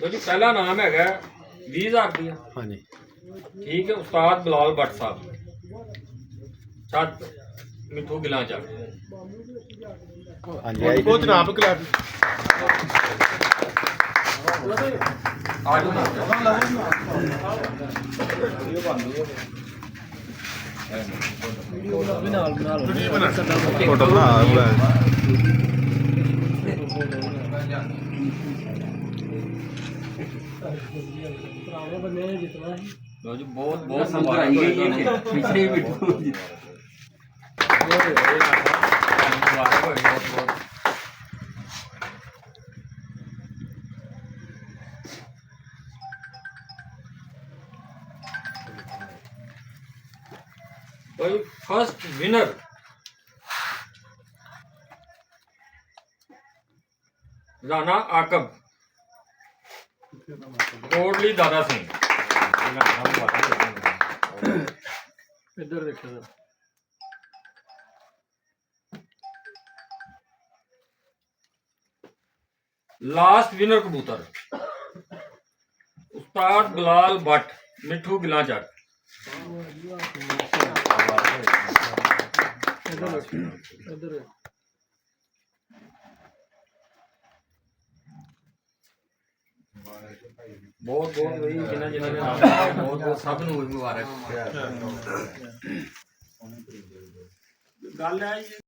जी पहला नाम है 20,000 रुपया। हाँ जी ठीक है, उस्ताद बिलाल भट्ट साहब, छत मिठू गिलांचा। हाँ जी बहुत जनाब क्लब फोटो बना लो जी बहुत बहुत मुबारक है ये पीछे ही मिठू जी मुबारक हो बहुत बहुत। भाई फर्स्ट विनर राणा आकब कोटली दादा सिंह। इधर देखो सर। लास्ट विनर कबूतर उस्ताद बिलाल भट्ट मिठू गिलांचा। इधर बहुत बहुत भाई जिन्हें जिन्हें नाम लिया, बहुत बहुत सब नूं मुबारक। गल है